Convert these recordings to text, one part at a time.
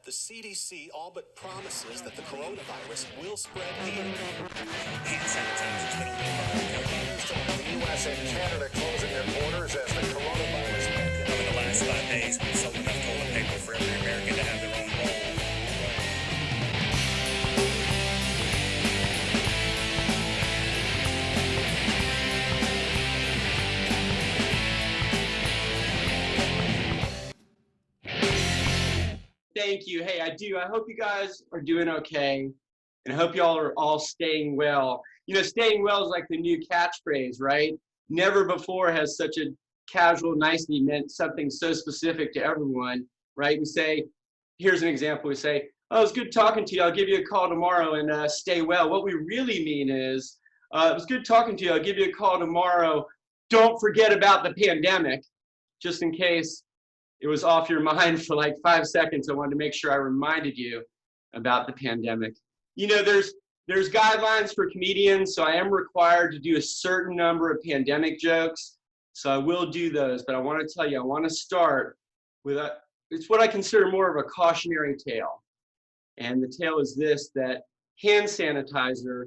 the CDC all but promises that the coronavirus will spread here. Hand sanitizers, they don't get The U.S. and Canada closing their borders as the coronavirus pandemic. over the last 5 days, we've sold enough toilet paper for every American to have their own roll. Thank you. Hey, I do. I hope you guys are doing okay. And I hope y'all are all staying well. You know, staying well is like the new catchphrase, right? Never before has such a casual nicety meant something so specific to everyone, right? We say, here's an example. We say, oh, it was good talking to you. I'll give you a call tomorrow and stay well. What we really mean is, it was good talking to you. I'll give you a call tomorrow. Don't forget about the pandemic, just in case it was off your mind for like 5 seconds. I wanted to make sure I reminded you about the pandemic. You know, there's guidelines for comedians, so I am required to do a certain number of pandemic jokes. So I will do those, but I want to tell you, I want to start with it's what I consider more of a cautionary tale. And the tale is this, that hand sanitizer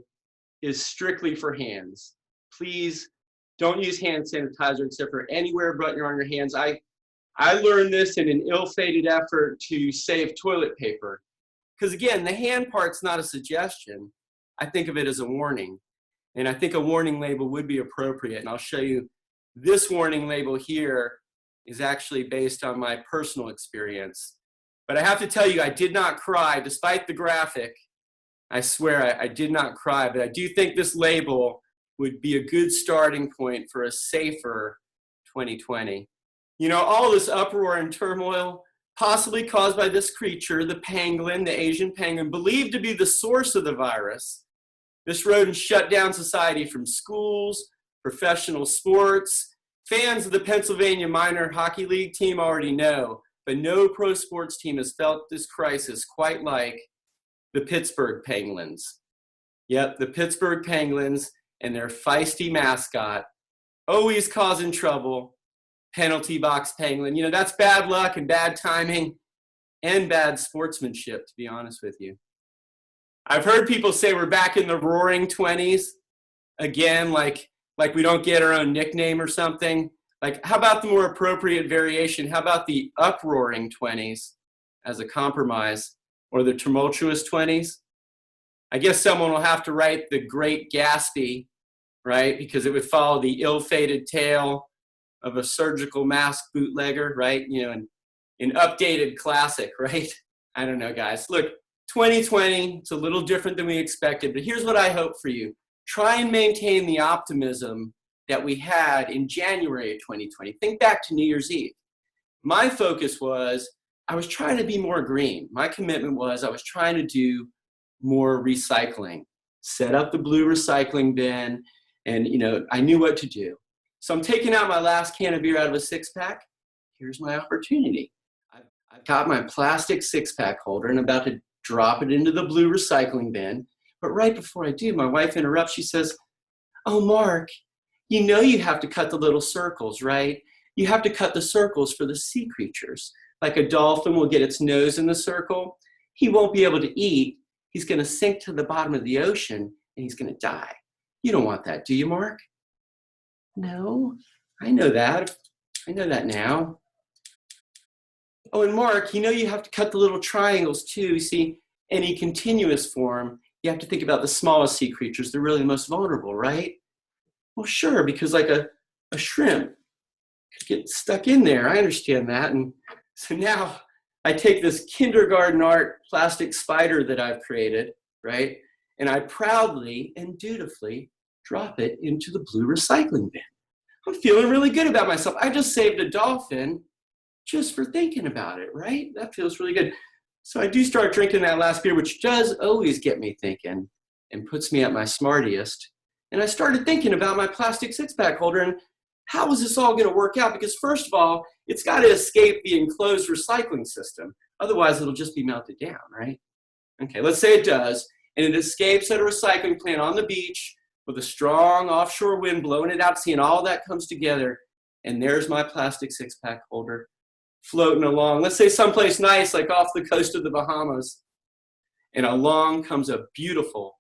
is strictly for hands. Please don't use hand sanitizer except for anywhere but on your hands. I learned this in an ill-fated effort to save toilet paper. Because again, the hand part's not a suggestion. I think of it as a warning. And I think a warning label would be appropriate. And I'll show you this warning label here is actually based on my personal experience. But I have to tell you, I did not cry, despite the graphic. I swear I did not cry, but I do think this label would be a good starting point for a safer 2020. You know, all this uproar and turmoil, possibly caused by this creature, the pangolin, the Asian penguin, believed to be the source of the virus. This rodent shut down society from schools, professional sports. Fans of the Pennsylvania Minor Hockey League team already know, but no pro sports team has felt this crisis quite like the Pittsburgh Penguins. Yep, the Pittsburgh Penguins and their feisty mascot, always causing trouble, penalty box penguin. You know, that's bad luck and bad timing and bad sportsmanship, to be honest with you. I've heard people say we're back in the roaring 20s again, like we don't get our own nickname or something. Like, how about the more appropriate variation? How about the uproaring 20s as a compromise, or the tumultuous 20s? I guess someone will have to write the Great Gatsby, right? Because it would follow the ill-fated tale of a surgical mask bootlegger, right? You know, an updated classic, right? I don't know, guys. Look, 2020, it's a little different than we expected, but here's what I hope for you. Try and maintain the optimism that we had in January of 2020. Think back to New Year's Eve. My focus was, I was trying to be more green. My commitment was I was trying to do more recycling, set up the blue recycling bin, and, you know, I knew what to do. So I'm taking out my last can of beer out of a six-pack. Here's my opportunity. I've got my plastic six-pack holder and I'm about to drop it into the blue recycling bin. But right before I do, my wife interrupts. She says, oh, Mark, you know you have to cut the little circles, right? You have to cut the circles for the sea creatures. Like a dolphin will get its nose in the circle. He won't be able to eat. He's going to sink to the bottom of the ocean and he's going to die. You don't want that, do you, Mark? No, I know that. I know that now. Oh, and Mark, you know you have to cut the little triangles too. You see, any continuous form, you have to think about the smallest sea creatures. They're really the most vulnerable, right? Well, sure, because like a shrimp could get stuck in there. I understand that. And so now I take this kindergarten art plastic spider that I've created, right? And I proudly and dutifully drop it into the blue recycling bin. I'm feeling really good about myself. I just saved a dolphin just for thinking about it, right? That feels really good. So I do start drinking that last beer, which does always get me thinking and puts me at my smartiest. And I started thinking about my plastic six-pack holder and how is this all going to work out? Because first of all, it's got to escape the enclosed recycling system. Otherwise, it'll just be melted down, right? Okay, let's say it does. And it escapes at a recycling plant on the beach with a strong offshore wind blowing it out, seeing all that comes together. And there's my plastic six-pack holder. floating along. Let's say someplace nice, like off the coast of the Bahamas. And along comes a beautiful,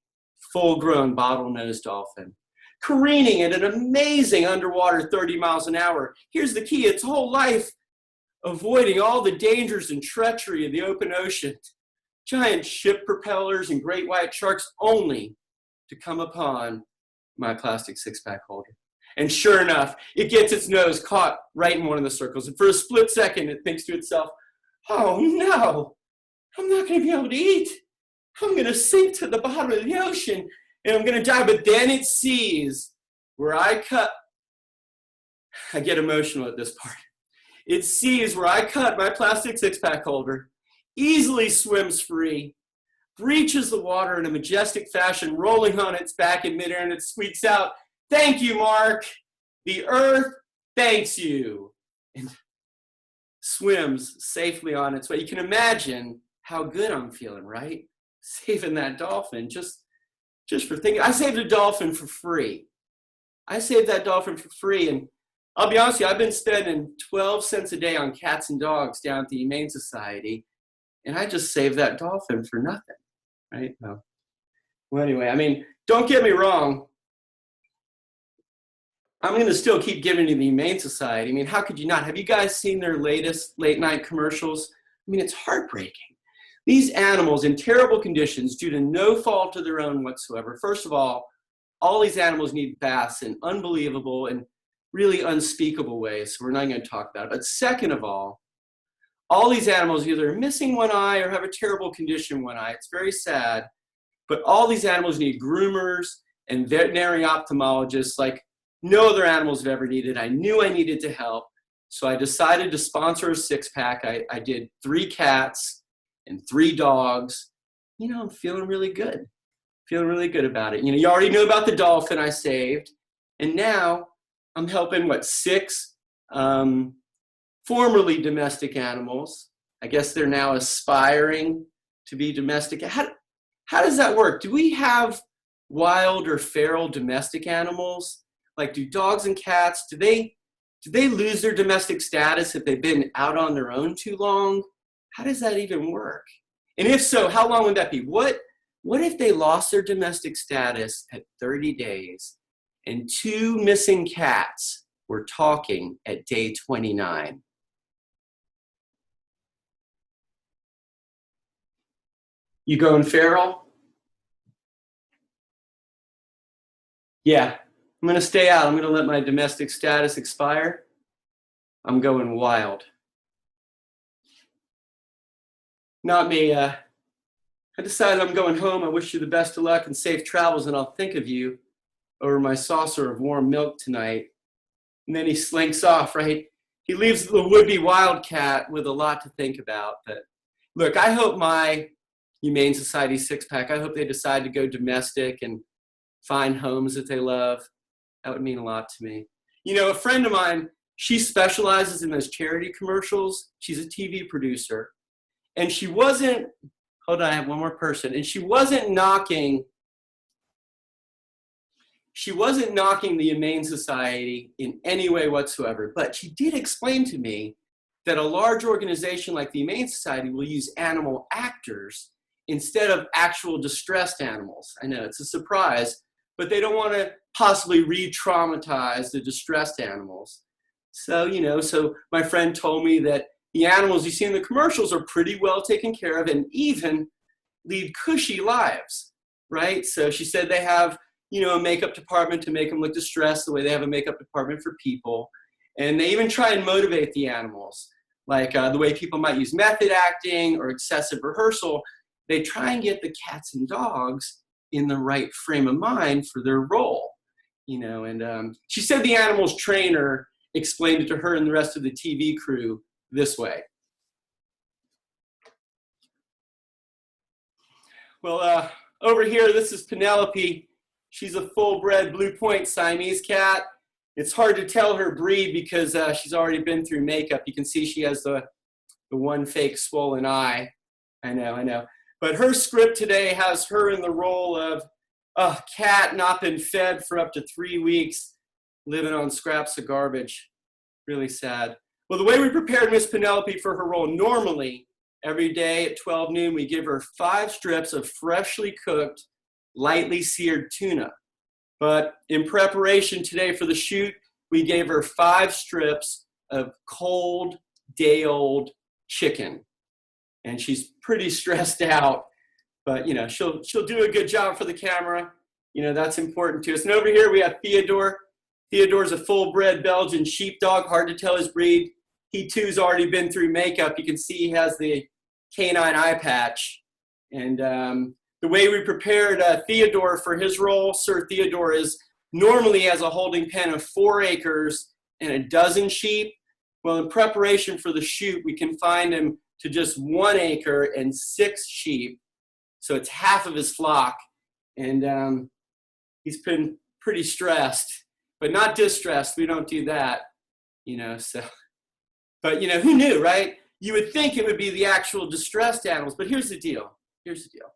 full-grown bottlenose dolphin, careening at an amazing underwater 30 miles an hour. Here's the key, its whole life avoiding all the dangers and treachery of the open ocean, giant ship propellers and great white sharks, only to come upon my plastic six-pack holder. And sure enough, it gets its nose caught right in one of the circles. And for a split second, it thinks to itself, oh no, I'm not going to be able to eat. I'm going to sink to the bottom of the ocean and I'm going to die. But then it sees where I get emotional at this part. It sees where I cut my plastic six-pack holder, easily swims free, breaches the water in a majestic fashion, rolling on its back in midair, and it squeaks out, thank you, Mark. The earth thanks you. And swims safely on its way. You can imagine how good I'm feeling, right? Saving that dolphin just for thinking. I saved a dolphin for free. I saved that dolphin for free. And I'll be honest with you, I've been spending 12 cents a day on cats and dogs down at the Humane Society. And I just saved that dolphin for nothing, right? Well, anyway, I mean, don't get me wrong. I'm going to still keep giving to the Humane Society. I mean, how could you not? Have you guys seen their latest late night commercials? I mean, it's heartbreaking. These animals in terrible conditions due to no fault of their own whatsoever. First of all these animals need baths in unbelievable and really unspeakable ways. So we're not going to talk about it. But second of all these animals either are missing one eye or have a terrible condition in one eye. It's very sad. But all these animals need groomers and veterinary ophthalmologists like no other animals have ever needed. I knew I needed to help. So I decided to sponsor a six-pack. I did 3 cats and 3 dogs. You know, I'm feeling really good. Feeling really good about it. You know, you already know about the dolphin I saved. And now I'm helping, 6 formerly domestic animals. I guess they're now aspiring to be domestic. How does that work? Do we have wild or feral domestic animals? Like, do dogs and cats, do they lose their domestic status if they've been out on their own too long? How does that even work? And if so, how long would that be? What if they lost their domestic status at 30 days and 2 missing cats were talking at day 29? You going feral? Yeah, I'm going to stay out. I'm going to let my domestic status expire. I'm going wild. Not me. I decided I'm going home. I wish you the best of luck and safe travels, and I'll think of you over my saucer of warm milk tonight. And then he slinks off, right? He leaves the would-be wildcat with a lot to think about. But look, I hope my Humane Society six-pack, I hope they decide to go domestic and find homes that they love. That would mean a lot to me. You know, a friend of mine, she specializes in those charity commercials. She's a TV producer. And she wasn't, hold on, I have one more person. And she wasn't knocking the Humane Society in any way whatsoever. But she did explain to me that a large organization like the Humane Society will use animal actors instead of actual distressed animals. I know, it's a surprise, but they don't want to possibly re-traumatize the distressed animals. So, you know, so my friend told me that the animals you see in the commercials are pretty well taken care of and even lead cushy lives, right? So she said they have, you know, a makeup department to make them look distressed the way they have a makeup department for people. And they even try and motivate the animals, like the way people might use method acting or excessive rehearsal. They try and get the cats and dogs in the right frame of mind for their role, you know. And she said the animal's trainer explained it to her and the rest of the TV crew this way. Well, over here, this is Penelope. She's a full-bred Blue Point Siamese cat. It's hard to tell her breed because she's already been through makeup. You can see she has the one fake swollen eye. I know. But her script today has her in the role of a cat not been fed for up to 3 weeks, living on scraps of garbage. Really sad. Well, the way we prepared Miss Penelope for her role, normally every day at 12 noon, we give her 5 strips of freshly cooked, lightly seared tuna. But in preparation today for the shoot, we gave her 5 strips of cold, day-old chicken. And she's pretty stressed out, but you know, she'll do a good job for the camera. You know, that's important to us. And over here we have Theodore. Theodore's a full-bred Belgian sheepdog, hard to tell his breed. He too's already been through makeup. You can see he has the canine eye patch. And the way we prepared Theodore for his role, Sir Theodore normally has a holding pen of 4 acres and a dozen sheep. Well, in preparation for the shoot, we confined him to just 1 acre and 6 sheep. So it's half of his flock. And he's been pretty stressed, but not distressed. We don't do that, you know, so. But, you know, who knew, right? You would think it would be the actual distressed animals, but here's the deal. Here's the deal.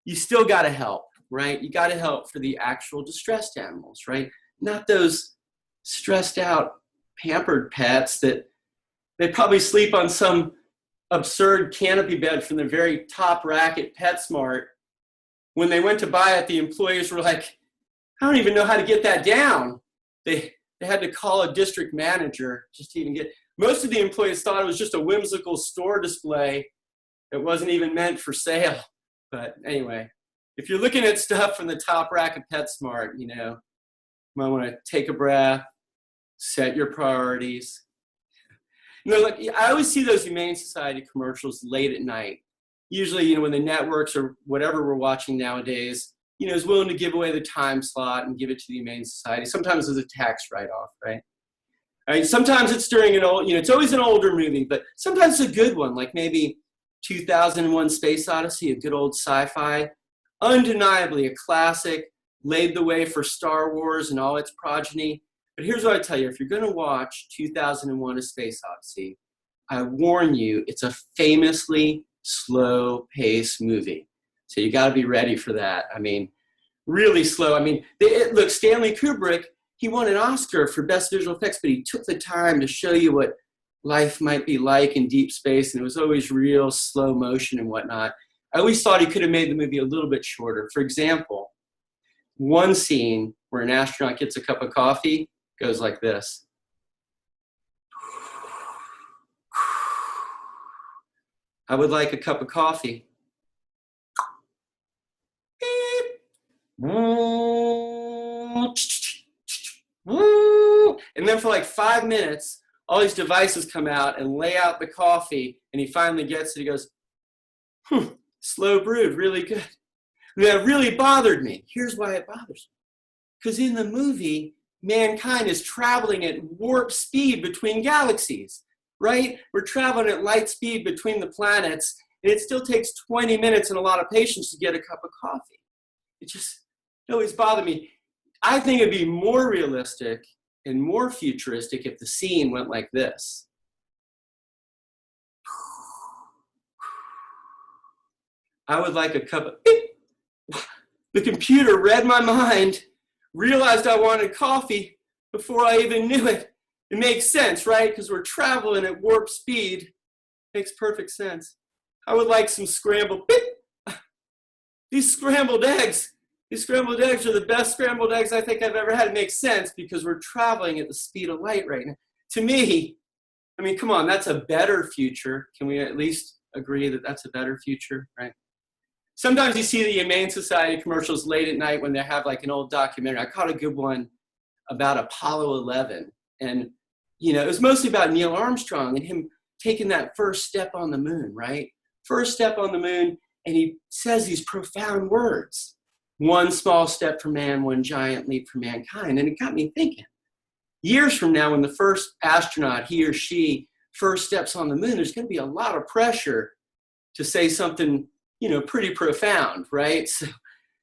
You still got to help, right? You got to help for the actual distressed animals, right? Not those stressed out, pampered pets that they probably sleep on some absurd canopy bed from the very top rack at PetSmart. When they went to buy it, the employees were like, I don't even know how to get that down. They had to call a district manager just to even get. Most of the employees thought it was just a whimsical store display that wasn't even meant for sale. But anyway, if you're looking at stuff from the top rack of PetSmart, you know, you might want to take a breath, set your priorities. You know, like, I always see those Humane Society commercials late at night. Usually, you know, when the networks or whatever we're watching nowadays, you know, is willing to give away the time slot and give it to the Humane Society. Sometimes as a tax write-off, right? Sometimes it's during an old, you know, it's always an older movie, but sometimes it's a good one, like maybe 2001 Space Odyssey, a good old sci-fi. Undeniably a classic, laid the way for Star Wars and all its progeny. But here's what I tell you, if you're going to watch 2001 A Space Odyssey, I warn you, it's a famously slow-paced movie. So you got to be ready for that. I mean, really slow. I mean, look, Stanley Kubrick, he won an Oscar for Best Visual Effects, but he took the time to show you what life might be like in deep space, and it was always real slow motion and whatnot. I always thought he could have made the movie a little bit shorter. For example, one scene where an astronaut gets a cup of coffee goes like this. I would like a cup of coffee. And then for like 5 minutes, all these devices come out and lay out the coffee, and he finally gets it. He goes, slow brewed, really good. And that really bothered me. Here's why it bothers me. Because in the movie, mankind is traveling at warp speed between galaxies, right? We're traveling at light speed between the planets, and it still takes 20 minutes and a lot of patience to get a cup of coffee. It always bothered me. I think it'd be more realistic and more futuristic if the scene went like this. I would like a cup of beep. The computer read my mind, realized I wanted coffee before I even knew it. It makes sense, right? Because we're traveling at warp speed. Makes perfect sense. I would like some scrambled beep. These scrambled eggs are the best scrambled eggs I think I've ever had. It makes sense because we're traveling at the speed of light right now. To me, I mean, come on, that's a better future. Can we at least agree that that's a better future, right? Sometimes you see the Humane Society commercials late at night when they have like an old documentary. I caught a good one about Apollo 11. And, you know, it was mostly about Neil Armstrong and him taking that first step on the moon, right? First step on the moon, and he says these profound words. One small step for man, one giant leap for mankind. And it got me thinking. Years from now, when the first astronaut, he or she, first steps on the moon, there's going to be a lot of pressure to say something, you know, pretty profound, right? So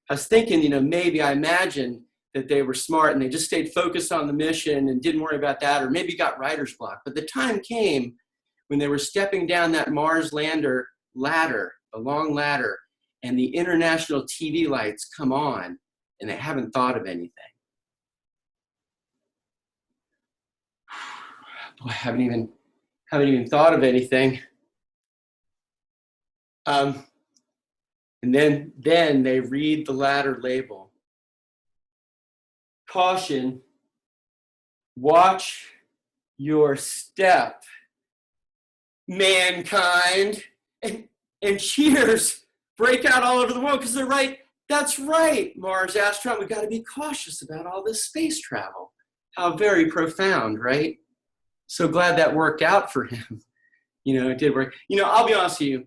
I was thinking, you know, maybe I imagined that they were smart and they just stayed focused on the mission and didn't worry about that, or maybe got writer's block. But the time came when they were stepping down that Mars lander ladder, the long ladder, and the international TV lights come on, and they haven't thought of anything. Boy, I haven't even haven't even thought of anything. And then they read the latter label. Caution, watch your step, mankind. And cheers break out all over the world because they're right. That's right, Mars astronaut. We got to be cautious about all this space travel. How very profound, right? So glad that worked out for him. It did work. I'll be honest with you.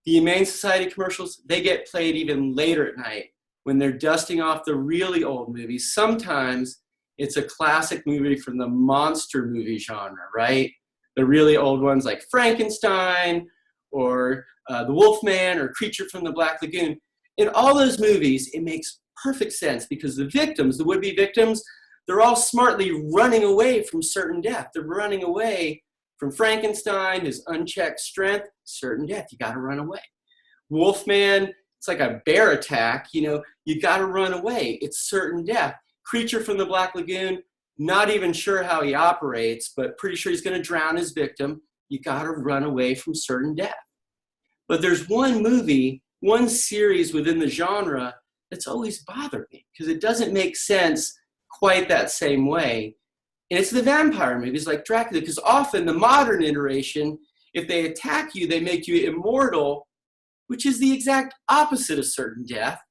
The Humane Society commercials, they get played even later at night when they're dusting off the really old movies. Sometimes it's a classic movie from the monster movie genre, right? The really old ones like Frankenstein or The Wolfman or Creature from the Black Lagoon. In all those movies, it makes perfect sense because the victims, the would-be victims, they're all smartly running away from certain death. They're running away from Frankenstein, his unchecked strength, certain death. You got to run away. Wolfman, it's like a bear attack. You got to run away. It's certain death. Creature from the Black Lagoon, not even sure how he operates, but pretty sure he's going to drown his victim. You got to run away from certain death. But there's one movie, one series within the genre that's always bothered me because it doesn't make sense quite that same way. And it's the vampire movies like Dracula, because often the modern iteration, if they attack you, they make you immortal, which is the exact opposite of certain death,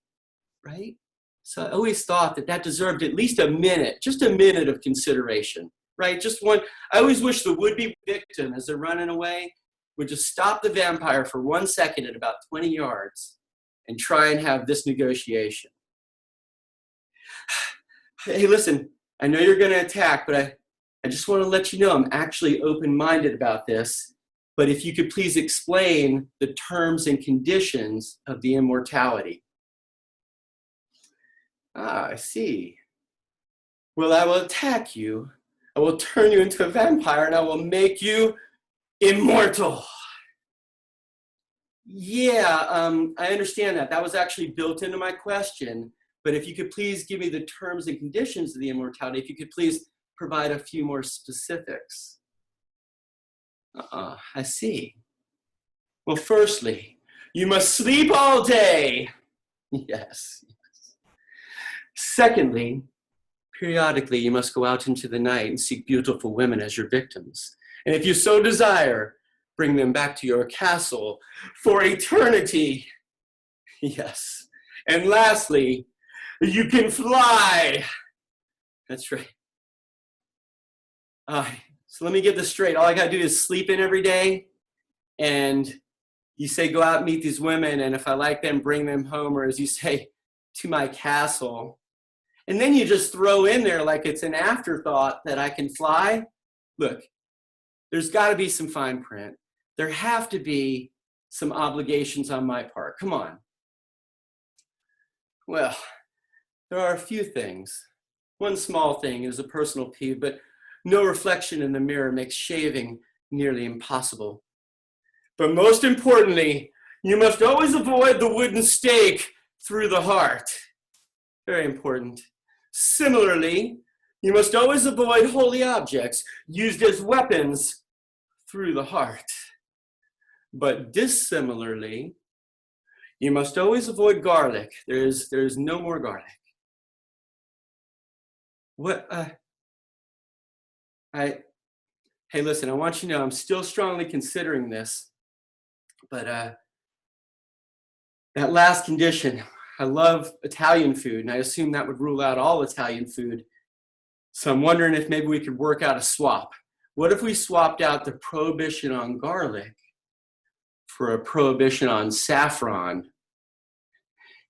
right? So I always thought that deserved at least a minute, just a minute of consideration, right? Just one. I always wish the would-be victim, as they're running away, would just stop the vampire for 1 second at about 20 yards and try and have this negotiation. Hey, listen, I know you're going to attack, but I just want to let you know I'm actually open-minded about this. But if you could please explain the terms and conditions of the immortality. I see. Well, I will attack you. I will turn you into a vampire, and I will make you immortal. Yeah, I understand that. That was actually built into my question. But if you could please give me the terms and conditions of the immortality, if you could please provide a few more specifics. I see. Well, firstly, you must sleep all day. Yes. Secondly, periodically, you must go out into the night and seek beautiful women as your victims. And if you so desire, bring them back to your castle for eternity. Yes. And lastly, you can fly. That's right. So let me get this straight. All I got to do is sleep in every day. And you say, go out and meet these women. And if I like them, bring them home. Or as you say, to my castle. And then you just throw in there like it's an afterthought that I can fly. Look, there's got to be some fine print. There have to be some obligations on my part. Come on. Well, there are a few things. One small thing is a personal peeve, but no reflection in the mirror makes shaving nearly impossible. But most importantly, you must always avoid the wooden stake through the heart. Very important. Similarly, you must always avoid holy objects used as weapons through the heart. But dissimilarly, you must always avoid garlic. There's no more garlic. What? Hey, listen, I want you to know I'm still strongly considering this, but that last condition, I love Italian food, and I assume that would rule out all Italian food. So I'm wondering if maybe we could work out a swap. What if we swapped out the prohibition on garlic for a prohibition on saffron?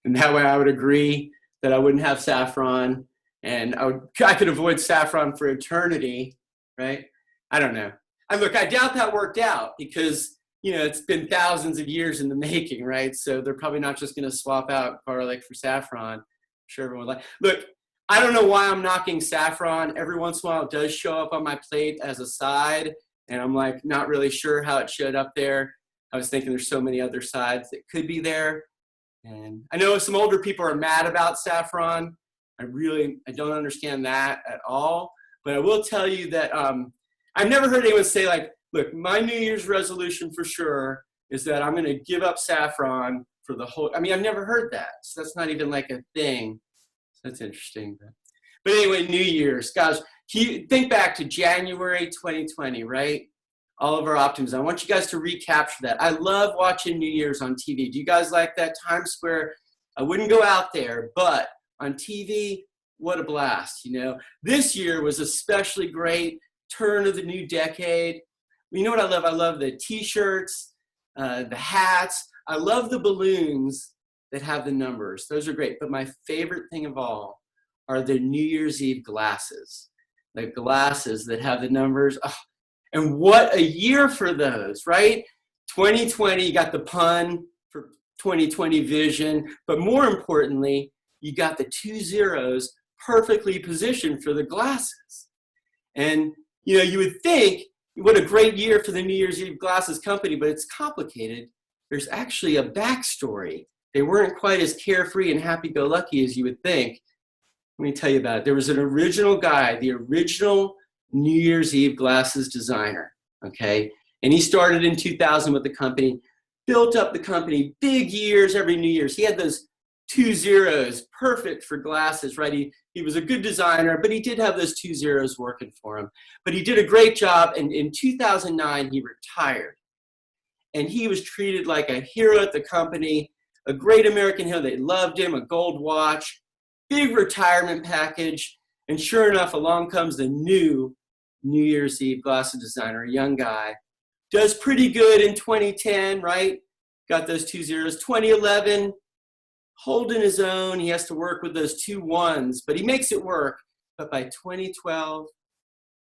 And that way I would agree that I wouldn't have saffron, and I could avoid saffron for eternity, right? I don't know. Look, I doubt that worked out because, it's been thousands of years in the making, right? So they're probably not just going to swap out garlic for saffron. I'm sure everyone would like. Look, I don't know why I'm knocking saffron. Every once in a while it does show up on my plate as a side, and I'm like not really sure how it showed up there. I was thinking there's so many other sides that could be there. And I know some older people are mad about saffron. I don't understand that at all. But I will tell you that I've never heard anyone say like, look, my New Year's resolution for sure is that I'm going to give up saffron for the whole, I mean, I've never heard that. So that's not even like a thing. So that's interesting. But anyway, New Year's, guys, think back to January 2020, right? All of our optimism. I want you guys to recapture that. I love watching New Year's on TV. Do you guys like that? Times Square, I wouldn't go out there, but on TV, what a blast, you know. This year was especially great, turn of the new decade. You know what I love? I love the t-shirts, the hats. I love the balloons that have the numbers. Those are great. But my favorite thing of all are the New Year's Eve glasses. The glasses that have the numbers. Oh, and what a year for those, right? 2020, you got the pun for 2020 vision. But more importantly, you got the 2 zeros perfectly positioned for the glasses. And, you know, you would think, what a great year for the New Year's Eve glasses company, but it's complicated. There's actually a backstory. They weren't quite as carefree and happy-go-lucky as you would think. Let me tell you about it. There was an original guy, the original New Year's Eve glasses designer, okay? And he started in 2000 with the company, built up the company, big years every New Year's. He had those 2 zeros, perfect for glasses, right? He was a good designer, but he did have those 2 zeros working for him. But he did a great job, and in 2009, he retired. And he was treated like a hero at the company, a great American hero. They loved him, a gold watch, big retirement package. And sure enough, along comes the new New Year's Eve glasses designer, a young guy. Does pretty good in 2010, right? Got those 2 zeros. 2011, holding his own. He has to work with those 2 ones, but he makes it work. But by 2012,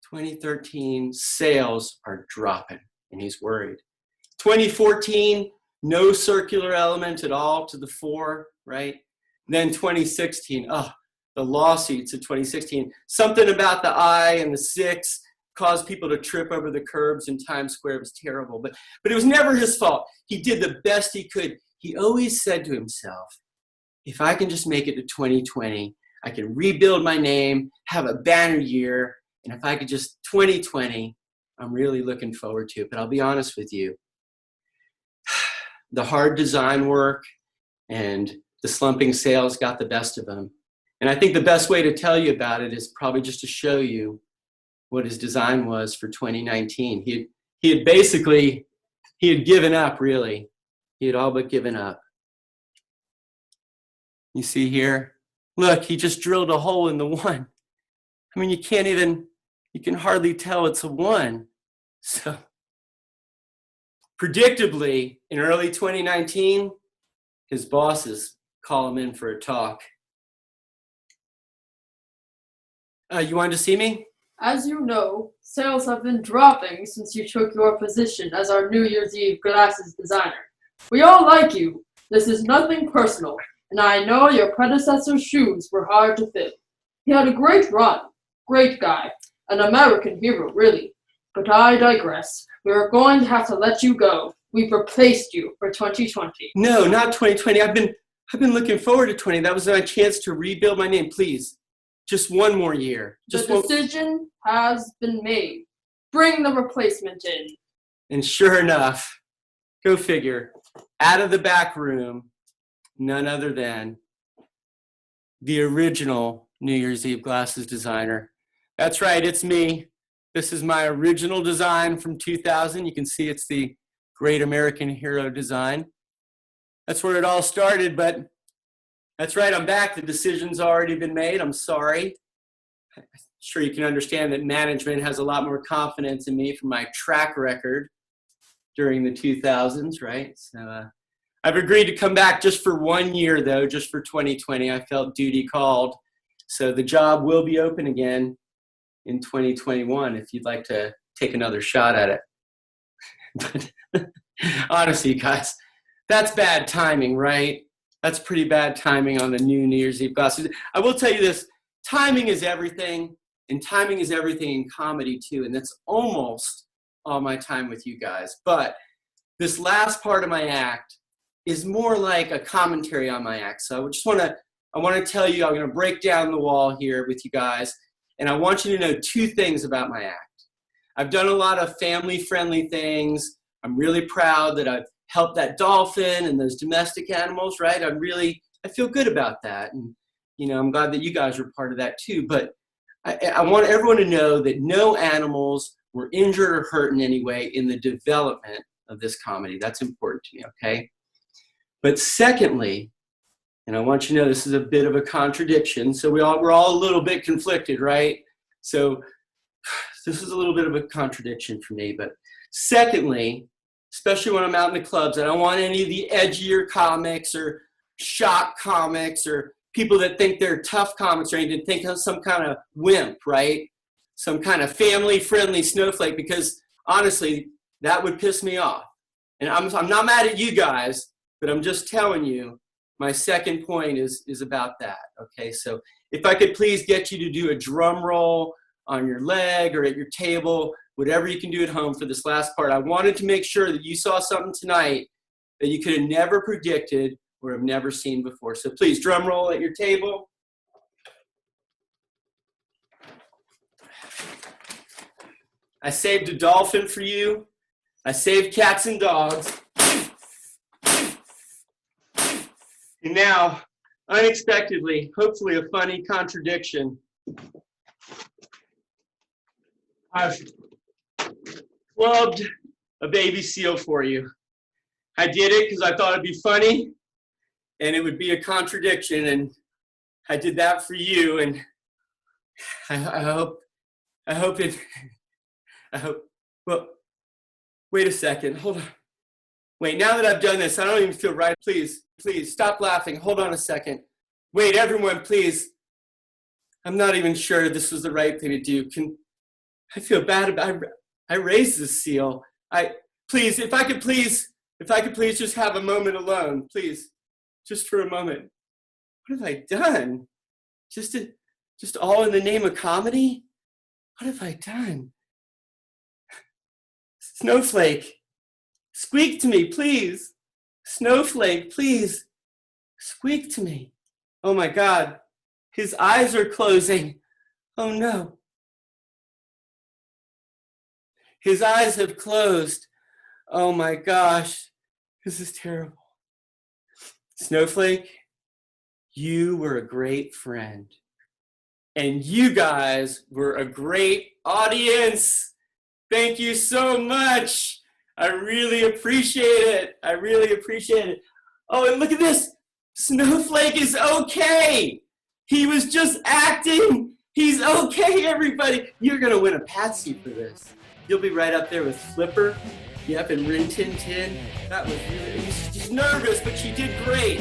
2013, sales are dropping, and he's worried. 2014, no circular element at all to the fore, right? Then 2016, the lawsuits of 2016. Something about the I and the 6 caused people to trip over the curbs in Times Square. It was terrible, but it was never his fault. He did the best he could. He always said to himself, if I can just make it to 2020, I can rebuild my name, have a banner year, and if I could just 2020, I'm really looking forward to it. But I'll be honest with you, the hard design work and the slumping sales got the best of him. And I think the best way to tell you about it is probably just to show you what his design was for 2019. He had given up, really. He had all but given up. You see here? Look, he just drilled a hole in the 1. I mean, you can hardly tell it's a 1. So, predictably, in early 2019, his bosses call him in for a talk. You wanted to see me? As you know, sales have been dropping since you took your position as our New Year's Eve glasses designer. We all like you. This is nothing personal, and I know your predecessor's shoes were hard to fill. He had a great run, great guy, an American hero, really. But I digress. We are going to have to let you go. We've replaced you for 2020. No, not 2020. I've been looking forward to 20. That was my chance to rebuild my name. Please, just one more year. The decision has been made. Bring the replacement in. And sure enough, go figure, out of the back room, none other than the original New Year's Eve glasses designer. That's right, it's me. This is my original design from 2000. You can see it's the great American hero design. That's where it all started, but that's right, I'm back. The decision's already been made. I'm sorry. I'm sure you can understand that management has a lot more confidence in me from my track record during the 2000s, right? So I've agreed to come back just for 1 year, though, just for 2020. I felt duty called. So the job will be open again in 2021 if you'd like to take another shot at it. But honestly, guys, that's bad timing, right? That's pretty bad timing on the new New Year's Eve glasses. I will tell you this, timing is everything, and timing is everything in comedy too, and that's almost all my time with you guys. But this last part of my act is more like a commentary on my act. So I want to tell you, I'm going to break down the wall here with you guys, and I want you to know 2 things about my act. I've done a lot of family-friendly things. I'm really proud that I've helped that dolphin and those domestic animals, right? I feel good about that. And, I'm glad that you guys were part of that too. But I want everyone to know that no animals were injured or hurt in any way in the development of this comedy. That's important to me, okay? But secondly, and I want you to know this is a bit of a contradiction. So we're all a little bit conflicted, right? So this is a little bit of a contradiction for me. But secondly, especially when I'm out in the clubs, I don't want any of the edgier comics or shock comics or people that think they're tough comics or anything to think of some kind of wimp, right? Some kind of family-friendly snowflake, because honestly, that would piss me off. And I'm not mad at you guys, but I'm just telling you, my second point is about that, okay? So if I could please get you to do a drum roll on your leg or at your table, whatever you can do at home for this last part. I wanted to make sure that you saw something tonight that you could have never predicted or have never seen before. So please, drum roll at your table. I saved a dolphin for you. I saved cats and dogs. And now, unexpectedly, hopefully a funny contradiction, I've clubbed a baby seal for you. I did it because I thought it'd be funny and it would be a contradiction, and I did that for you, and I hope, well, wait a second, hold on. Wait, now that I've done this, I don't even feel right. Please, stop laughing. Hold on a second. Wait, everyone, please. I'm not even sure this was the right thing to do. I feel bad about, I raised this seal. If I could please just have a moment alone, please, just for a moment. What have I done? Just all in the name of comedy? What have I done? Snowflake, squeak to me, please. Snowflake, please, squeak to me. Oh my God, his eyes are closing. Oh no. His eyes have closed. Oh my gosh, this is terrible. Snowflake, you were a great friend. And you guys were a great audience. Thank you so much. I really appreciate it. Oh, and look at this. Snowflake is okay. He was just acting. He's okay, everybody. You're going to win a Patsy for this. You'll be right up there with Flipper. Yep, and Rin Tin Tin. That was really, she's nervous, but she did great.